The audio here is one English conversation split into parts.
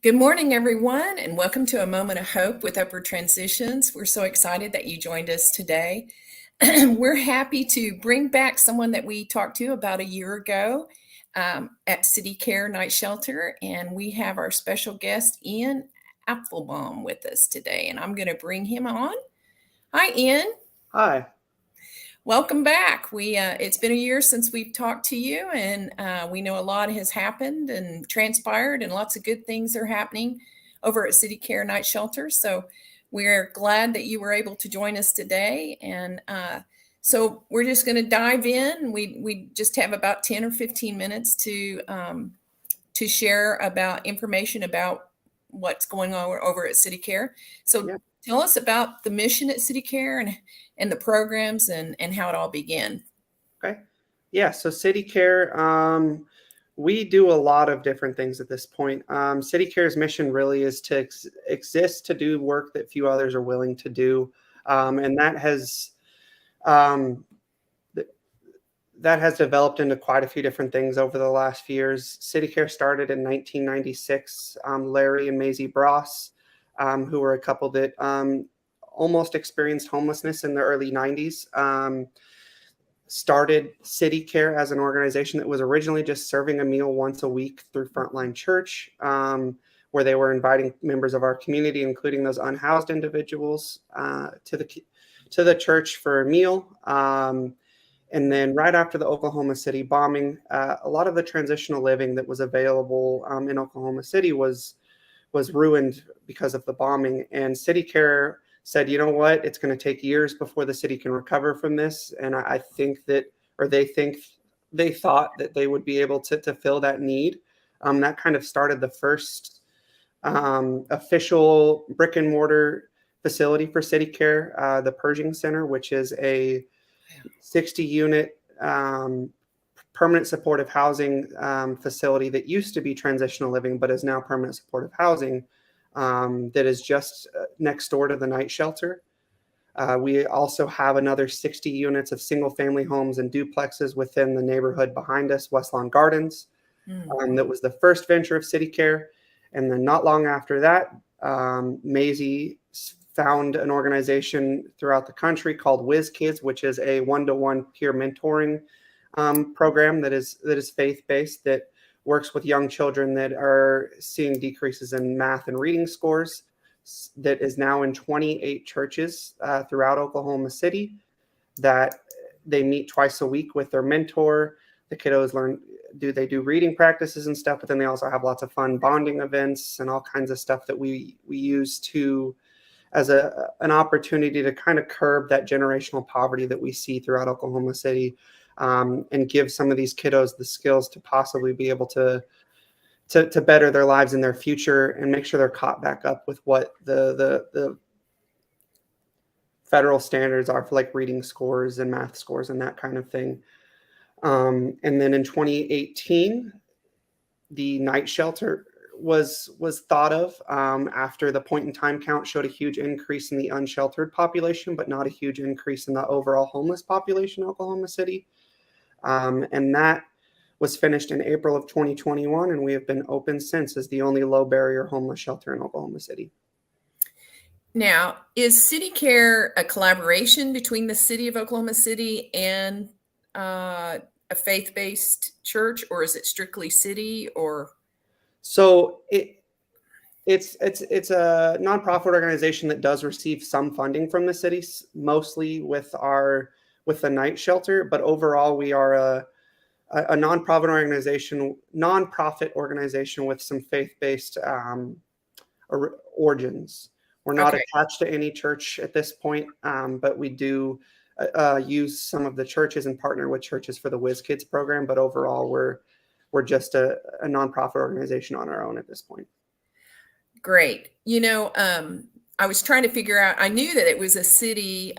Good morning, everyone, and welcome to A Moment of Hope with Upward Transitions. We're so excited that you joined us today. We're happy to bring back someone that we talked to about a year ago at City Care Night Shelter, and we have our special guest, Ian Apfelbaum, with us today, and I'm going to bring him on. Hi, Ian. Hi. Welcome back. It's been a year since we've talked to you, and we know a lot has happened and transpired, and lots of good things are happening over at City Care Night Shelter. So we're glad that you were able to join us today. And so we're just going to dive in. We just have about 10 or 15 minutes to share about information about what's going on over at City Care. So Yeah. tell us about the mission at City Care and the programs and how it all began. Okay. Yeah. So City Care, we do a lot of different things at this point. City Care's mission really is to exist to do work that few others are willing to do, and um, th- that has developed into quite a few different things over the last few years. City Care started in 1996. Larry and Maisie Bross, who were a couple that almost experienced homelessness in the early 90s. Started City Care as an organization that was originally just serving a meal once a week through Frontline Church, where they were inviting members of our community, including those unhoused individuals, to the church for a meal. And then right after the Oklahoma City bombing, a lot of the transitional living that was available in Oklahoma City was ruined because of the bombing. And City Care said, you know what, it's going to take years before the city can recover from this. And I think that, or they thought that they would be able to fill that need. That kind of started the first official brick and mortar facility for City Care, the Pershing Center, which is a 60-unit permanent supportive housing facility that used to be transitional living, but is now permanent supportive housing. That is just next door to the night shelter. We also have another 60 units of single-family homes and duplexes within the neighborhood behind us, West Lawn Gardens. That was the first venture of City Care. And then not long after that, Maisie found an organization throughout the country called Whiz Kids, which is a one-to-one peer mentoring program that is faith-based, that works with young children that are seeing decreases in math and reading scores, that is now in 28 churches throughout Oklahoma City, that they meet twice a week with their mentor. The kiddos they do reading practices and stuff, but then they also have lots of fun bonding events and all kinds of stuff that we use as an opportunity to kind of curb that generational poverty that we see throughout Oklahoma City. And give some of these kiddos the skills to possibly be able to better their lives in their future, and make sure they're caught back up with what the federal standards are for like reading scores and math scores and that kind of thing. And then in 2018, the night shelter was thought of after the point in time count showed a huge increase in the unsheltered population, but not a huge increase in the overall homeless population in Oklahoma City. And that was finished in April of 2021, and we have been open since as the only low barrier homeless shelter in Oklahoma City. Now, is City Care a collaboration between the city of Oklahoma City and a faith-based church, or is it strictly city? Or so it's a nonprofit organization that does receive some funding from the city, mostly with the night shelter, but overall we are a nonprofit organization with some faith-based origins. We're not attached to any church at this point, but we do use some of the churches and partner with churches for the Whiz Kids program. But overall, we're just a nonprofit organization on our own at this point. Great. I was trying to figure out, I knew that it was a city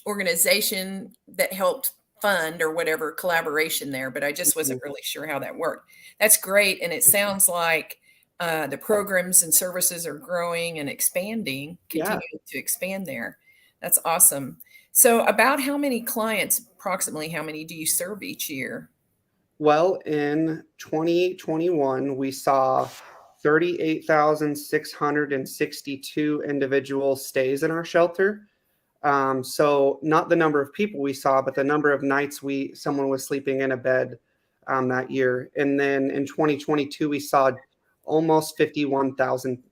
organization that helped fund or whatever collaboration there, but I just wasn't really sure how that worked. That's great. And it sounds like the programs and services are growing and expanding, continuing to expand there. That's awesome. So about how many clients, approximately how many do you serve each year? Well, in 2021, we saw 38,662 individual stays in our shelter. So not the number of people we saw, but the number of nights someone was sleeping in a bed that year. And then in 2022, we saw almost 51,000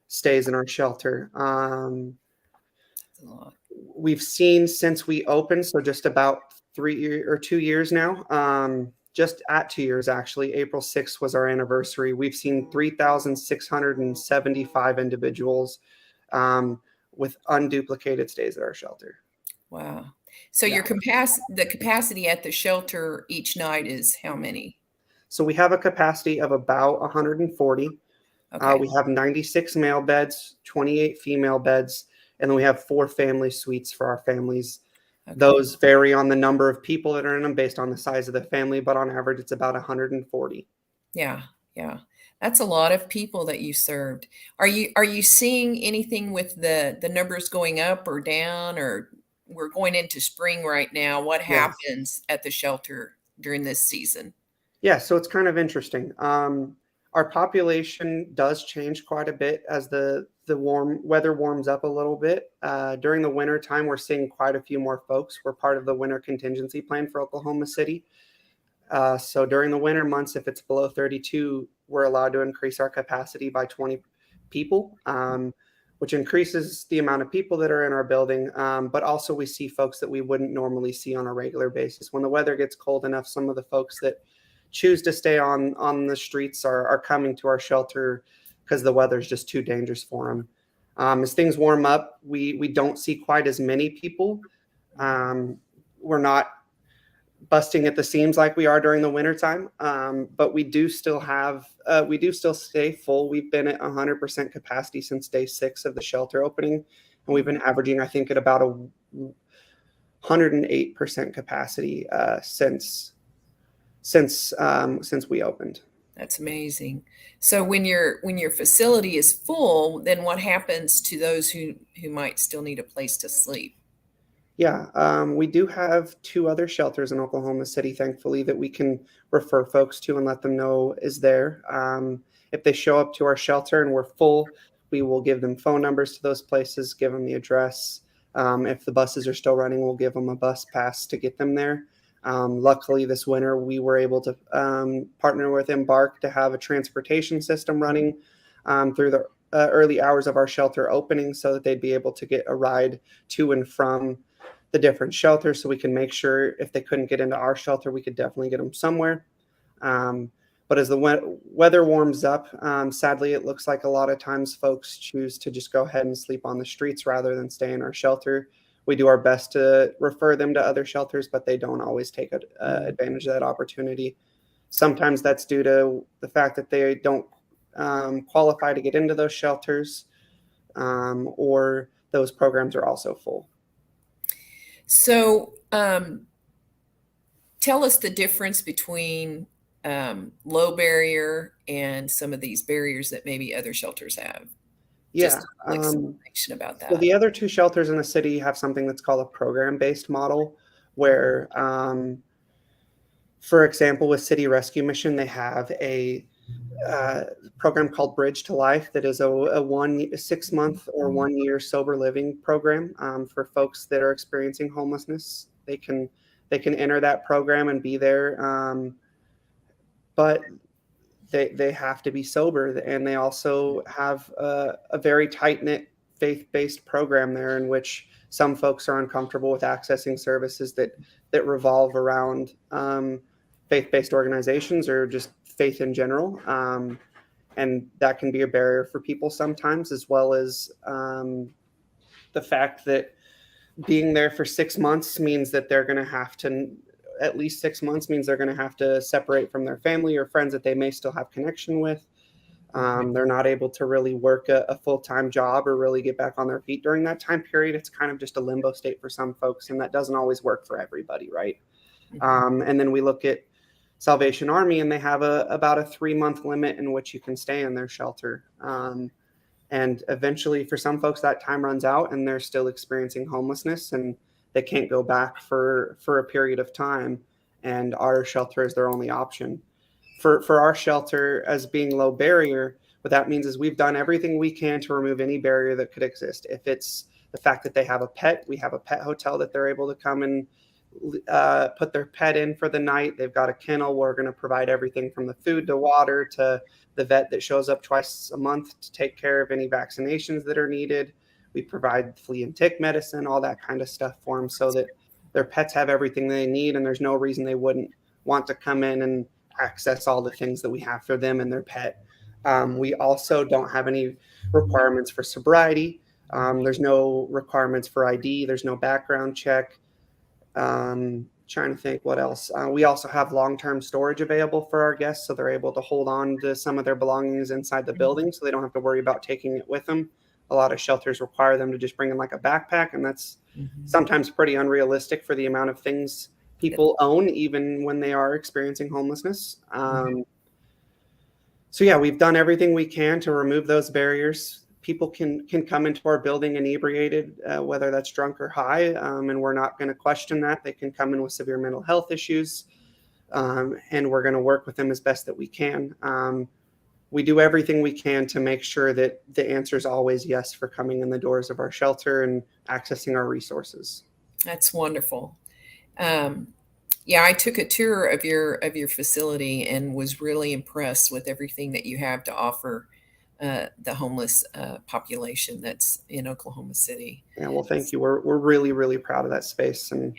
stays in our shelter. That's a lot. We've seen since we opened, so just about 2 years now, just at 2 years actually, April 6th was our anniversary. We've seen 3,675 individuals with unduplicated stays at our shelter. Wow. So Yeah. the capacity at the shelter each night is how many? So we have a capacity of about 140. Okay. We have 96 male beds, 28 female beds, and then we have 4 family suites for our families. Okay. Those vary on the number of people that are in them based on the size of the family, but on average, it's about 140. Yeah. Yeah. That's a lot of people that you served. Are you seeing anything with the numbers going up or down, or we're going into spring right now? What Yeah. happens at the shelter during this season? Yeah, so it's kind of interesting. Our population does change quite a bit as the warm weather warms up a little bit. During the winter time, we're seeing quite a few more folks. We're part of the winter contingency plan for Oklahoma City. So during the winter months, if it's below 32, we're allowed to increase our capacity by 20 people, which increases the amount of people that are in our building. But also we see folks that we wouldn't normally see on a regular basis. When the weather gets cold enough, some of the folks that choose to stay on the streets are coming to our shelter because the weather's just too dangerous for them. As things warm up, we don't see quite as many people. We're not busting at the seams like we are during the wintertime. But we do still stay full. We've been at 100% capacity since day 6 of the shelter opening. And we've been averaging, I think, at about a 108% capacity since we opened. That's amazing. So when your facility is full, then what happens to those who might still need a place to sleep? Yeah, we do have 2 other shelters in Oklahoma City, thankfully, that we can refer folks to and let them know is there. If they show up to our shelter and we're full, we will give them phone numbers to those places, give them the address. If the buses are still running, we'll give them a bus pass to get them there. Luckily, this winter, we were able to partner with Embark to have a transportation system running through the early hours of our shelter opening so that they'd be able to get a ride to and from the different shelters so we can make sure if they couldn't get into our shelter, we could definitely get them somewhere. But as the weather warms up, sadly, it looks like a lot of times folks choose to just go ahead and sleep on the streets rather than stay in our shelter. We do our best to refer them to other shelters, but they don't always take advantage of that opportunity. Sometimes that's due to the fact that they don't qualify to get into those shelters, or those programs are also full. So tell us the difference between low barrier and some of these barriers that maybe other shelters have. Yeah. Just like some information about So that. the other 2 shelters in the city have something that's called a program-based model, where, for example, with City Rescue Mission, they have a program called Bridge to Life that is a 6-month or 1-year sober living program for folks that are experiencing homelessness. They can enter that program and be there, but they have to be sober, and they also have a very tight-knit faith-based program there in which some folks are uncomfortable with accessing services that revolve around faith-based organizations or just faith in general. And that can be a barrier for people sometimes, as well as the fact that being there for 6 months means that they're going to have to, at least 6 months means they're going to have to separate from their family or friends that they may still have connection with. They're not able to really work a full-time job or really get back on their feet during that time period. It's kind of just a limbo state for some folks, and that doesn't always work for everybody, right? And then we look at Salvation Army, and they have about a 3-month limit in which you can stay in their shelter. And eventually, for some folks, that time runs out and they're still experiencing homelessness and they can't go back for a period of time. And our shelter is their only option. for our shelter as being low barrier, what that means is we've done everything we can to remove any barrier that could exist. If it's the fact that they have a pet, we have a pet hotel that they're able to come and put their pet in for the night. They've got a kennel. We're going to provide everything from the food to water to the vet that shows up twice a month to take care of any vaccinations that are needed. We provide flea and tick medicine, all that kind of stuff for them so that their pets have everything they need, and there's no reason they wouldn't want to come in and access all the things that we have for them and their pet. We also don't have any requirements for sobriety. There's no requirements for ID. There's no background check. Trying to think what else. We also have long-term storage available for our guests, so they're able to hold on to some of their belongings inside the building, so they don't have to worry about taking it with them. A lot of shelters require them to just bring in like a backpack, and that's sometimes pretty unrealistic for the amount of things people own, even when they are experiencing homelessness. So yeah, we've done everything we can to remove those barriers. People can come into our building inebriated, whether that's drunk or high, and we're not going to question that. They can come in with severe mental health issues, and we're going to work with them as best that we can. We do everything we can to make sure that the answer is always yes for coming in the doors of our shelter and accessing our resources. That's wonderful. Yeah, I took a tour of your facility and was really impressed with everything that you have to offer the homeless population that's in Oklahoma City. Yeah, well, thank you. We're really, really proud of that space, and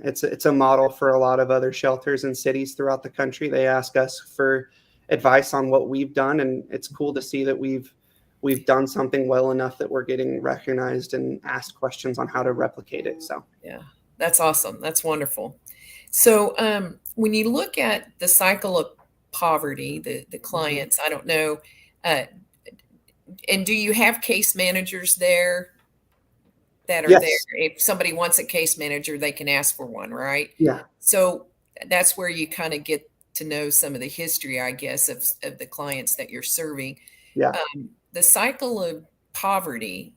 it's a model for a lot of other shelters and cities throughout the country. They ask us for advice on what we've done, and it's cool to see that we've done something well enough that we're getting recognized and asked questions on how to replicate it. So yeah, that's awesome. That's wonderful. So when you look at the cycle of poverty, the clients, I don't know, and do you have case managers there that are there? If somebody wants a case manager, they can ask for one, right? Yeah. So that's where you kind of get to know some of the history, I guess, of the clients that you're serving. Yeah. The cycle of poverty,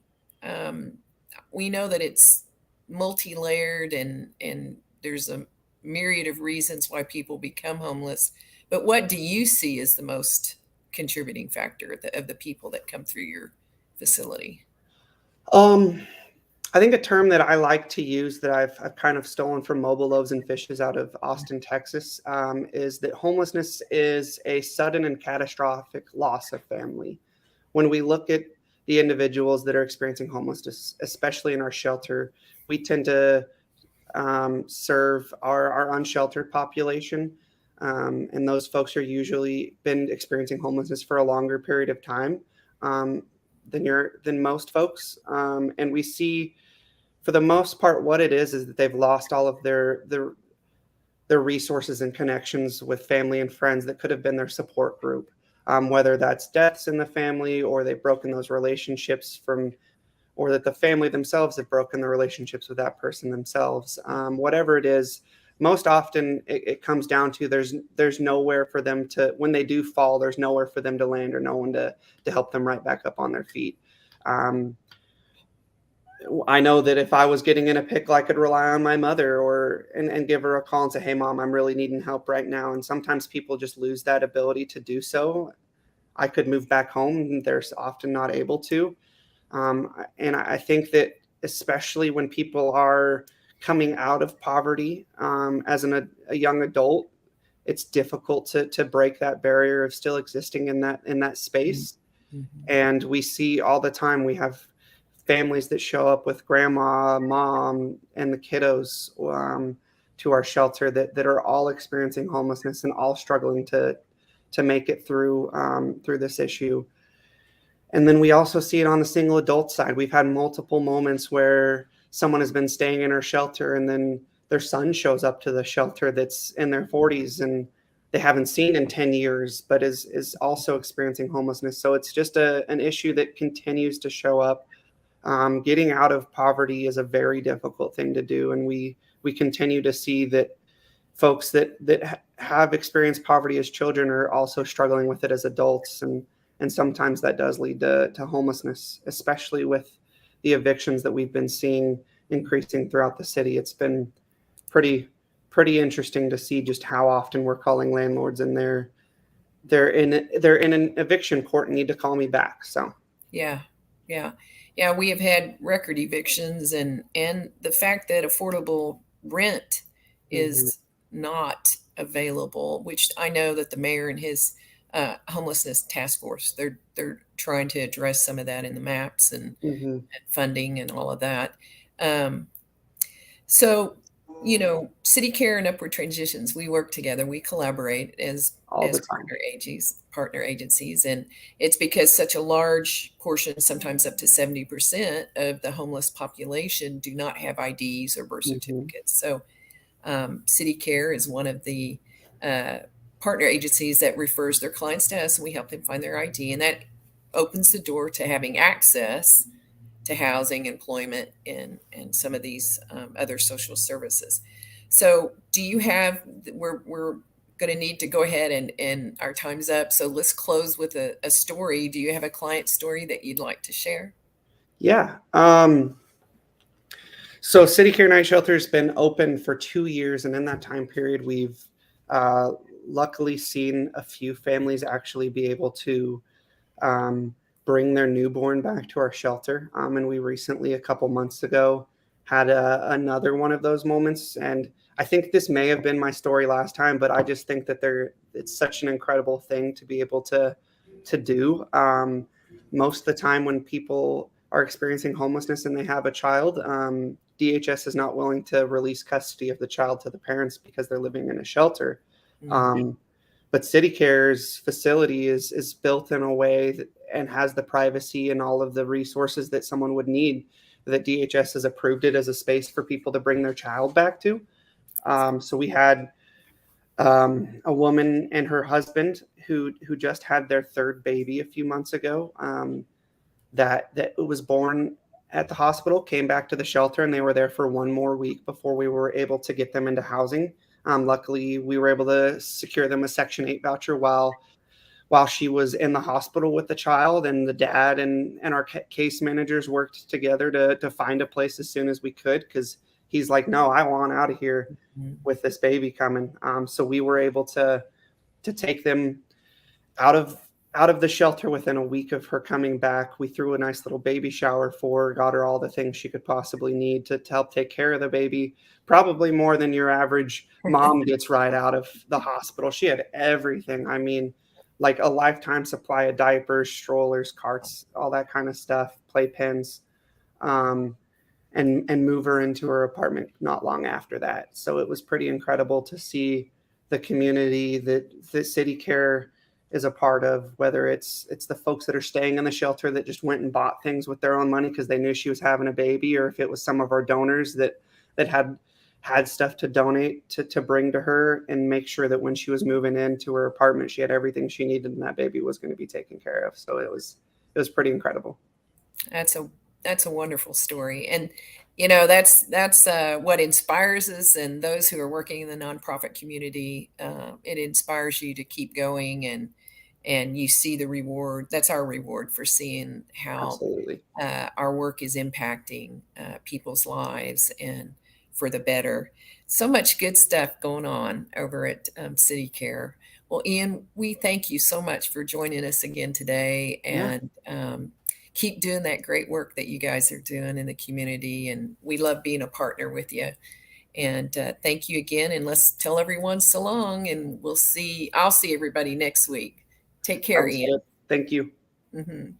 we know that it's multi-layered and there's a myriad of reasons why people become homeless. But what do you see as the most contributing factor of the people that come through your facility? I think a term that I like to use that I've kind of stolen from Mobile Loaves and Fishes out of Austin, Texas, is that homelessness is a sudden and catastrophic loss of family. When we look at the individuals that are experiencing homelessness, especially in our shelter, we tend to serve our unsheltered population. And those folks are usually been experiencing homelessness for a longer period of time than most folks. And we see, for the most part, what it is that they've lost all of their resources and connections with family and friends that could have been their support group, whether that's deaths in the family or they've broken those relationships or that the family themselves have broken the relationships with that person themselves. Whatever it is, most often it comes down to there's nowhere for them to, when they do fall, there's nowhere for them to land or no one to help them right back up on their feet. I know that if I was getting in a pickle, I could rely on my mother and give her a call and say, "Hey, Mom, I'm really needing help right now." And sometimes people just lose that ability to do so. I could move back home, and they're often not able to. And I think that especially when people are coming out of poverty as a young adult, it's difficult to break that barrier of still existing in that space. Mm-hmm. And we see all the time, we have families that show up with grandma, mom, and the kiddos to our shelter that are all experiencing homelessness and all struggling to make it through this issue. And then we also see it on the single adult side. We've had multiple moments where someone has been staying in our shelter and then their son shows up to the shelter that's in their 40s and they haven't seen in 10 years, but is also experiencing homelessness. So it's just an issue that continues to show up. Getting out of poverty is a very difficult thing to do. And we continue to see that folks that have experienced poverty as children are also struggling with it as adults. And sometimes that does lead to homelessness, especially with the evictions that we've been seeing increasing throughout the city. It's been pretty pretty interesting to see just how often we're calling landlords and they're in an eviction court and need to call me back. So Yeah, yeah, yeah. We have had record evictions, and the fact that affordable rent mhm, is not available, which I know that the mayor and his homelessness task force, they're trying to address some of that in the maps mhm, and funding and all of that. Um, so, you know, City Care and Upward Transitions, we work together, we collaborate all the as time. partner agencies, and it's because such a large portion, sometimes up to 70% of the homeless population do not have IDs or birth Mhm, certificates. So, City Care is one of the uh, partner agencies that refers their clients to us, and we help them find their ID, and that opens the door to having access to housing, employment, and some of these other social services. So, do you have? We're going to need to go ahead and our time's up. So let's close with a story. Do you have a client story that you'd like to share? yeah. So City Care Night Shelter has been open for 2 years, and in that time period, we've uh, luckily seen a few families actually be able to um, bring their newborn back to our shelter. And we recently, a couple months ago, had another one of those moments. And I think this may have been my story last time, but I just think that it's such an incredible thing to be able to do. Most of the time, when people are experiencing homelessness and they have a child, DHS is not willing to release custody of the child to the parents because they're living in a shelter. Mm, Um, but City Care's facility is built in a way that, and has the privacy and all of the resources that someone would need, that DHS has approved it as a space for people to bring their child back to. So we had a woman and her husband who just had their third baby a few months ago. That was born at the hospital, came back to the shelter, and they were there for one more week before we were able to get them into housing. Luckily, we were able to secure them a Section 8 voucher while she was in the hospital with the child, and the dad and our case managers worked together to find a place as soon as we could, because he's like, no, I want out of here mm, with this baby coming. So we were able to take them out of out of the shelter within a week of her coming back. We threw a nice little baby shower for her, got her all the things she could possibly need to help take care of the baby, probably more than your average mom gets right out of the hospital. She had everything. I mean, like a lifetime supply of diapers, strollers, carts, all that kind of stuff, playpens. Um, and move her into her apartment not long after that. So it was pretty incredible to see the community that the City Care is a part of, whether it's the folks that are staying in the shelter that just went and bought things with their own money because they knew she was having a baby, or if it was some of our donors that had stuff to donate to bring to her and make sure that when she was moving into her apartment, she had everything she needed and that baby was going to be taken care of. So it was pretty incredible. that's a that's a wonderful story, and that's what inspires us and those who are working in the nonprofit community. It inspires you to keep going, and you see the reward. That's our reward for seeing how Absolutely. our work is impacting people's lives and for the better. So much good stuff going on over at City Care. Well, Ian, we thank you so much for joining us again today, Yeah. and keep doing that great work that you guys are doing in the community. And we love being a partner with you. And thank you again. And let's tell everyone so long. And I'll see everybody next week. Take care, Sounds Ian. good. Thank you. Hmm.